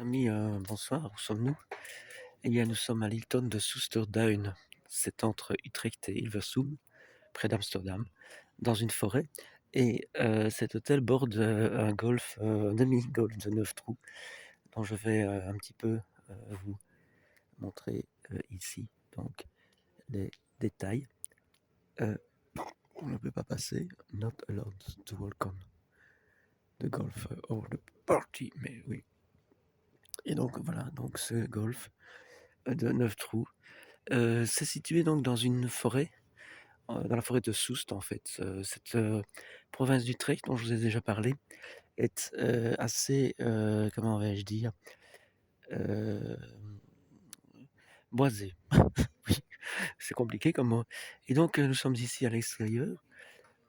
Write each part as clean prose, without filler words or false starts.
Amis, bonsoir, où sommes-nous? Eh bien, nous sommes à l'Hilton de Soesterduin. C'est entre Utrecht et Hilversum, près d'Amsterdam, dans une forêt. Et cet hôtel borde un golf, un demi-golf de 9 trous, dont je vais un petit peu vous montrer ici donc les détails. Euh, on ne peut pas passer. Not allowed to welcome the golf or the party, mais oui. Et donc voilà, donc ce golf de 9 trous. C'est situé donc dans une forêt, dans la forêt de Soest en fait. Cette province d'Utrecht dont je vous ai déjà parlé est assez, comment vais-je dire, euh, boisée. Oui, c'est compliqué comme mot. Et donc nous sommes ici à l'extérieur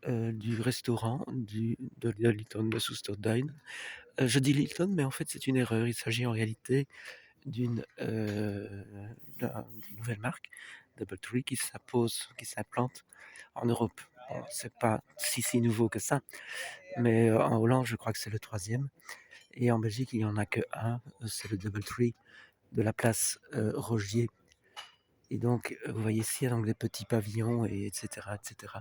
du restaurant de Hilton de Soesterduin. Je dis Hilton, mais en fait c'est une erreur. Il s'agit en réalité d'une d'une nouvelle marque, DoubleTree, qui s'implante en Europe. Bon, c'est pas si nouveau que ça, mais en Hollande, je crois que c'est le troisième. Et en Belgique, il n'y en a que un, c'est le DoubleTree de la place Rogier. Et donc, vous voyez ici donc des petits pavillons, et etc. etc.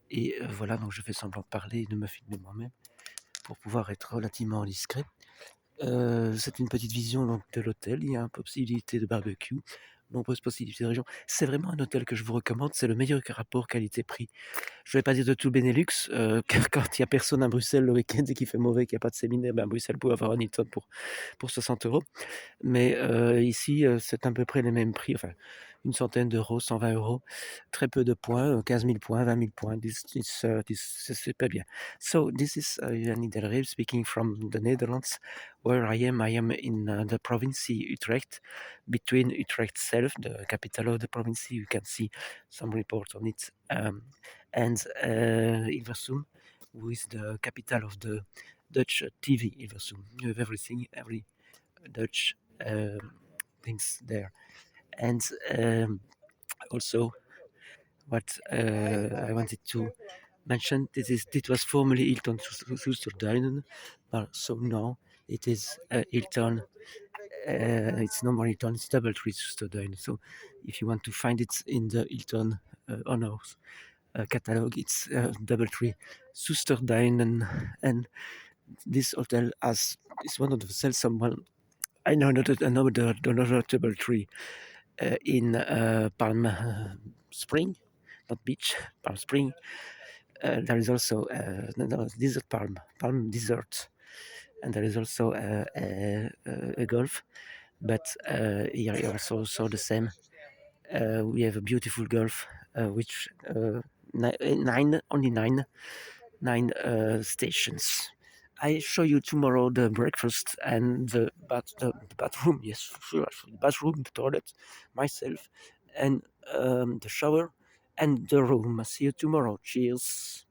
Et voilà, donc je fais semblant de parler et de me filmer moi-même pour pouvoir être relativement discret. C'est une petite vision donc de l'hôtel. Il y a une possibilité de barbecue, nombreuses possibilités de région. C'est vraiment un hôtel que je vous recommande. C'est le meilleur rapport qualité-prix. Je ne vais pas dire de tout Benelux, car quand il n'y a personne à Bruxelles le week-end et qu'il fait mauvais, qu'il n'y a pas de séminaire, ben Bruxelles peut avoir un Hilton pour 60 €. Mais ici, c'est à peu près les mêmes prix, enfin une centaine d'euros, 120 €, très peu de points, 15 000 points, 20 000 points. C'est pas bien. So this is Yannick Delrey speaking from the Netherlands, where I am. I am in the province Utrecht, between Utrecht itself, the capital of the province. You can see some reports on it, and Hilversum, who is the capital of the Dutch TV. Hilversum, you have everything, every Dutch things there. And also, what I wanted to mention, it was formerly Hilton Soesterduinen, but so now it is Hilton. It's no more Hilton, it's DoubleTree Soesterduinen. So if you want to find it in the Hilton honors catalog, it's DoubleTree Soesterduinen. And this hotel is one of the sell someone. I know another DoubleTree in Palm Spring, not beach, Palm Spring. There is also desert palm desert, and there is also a golf. But here I also saw the same. We have a beautiful golf, which only nine stations. I show you tomorrow the breakfast and the bathroom. Yes, sure, the bathroom, the toilet, myself, and the shower and the room. See you tomorrow. Cheers.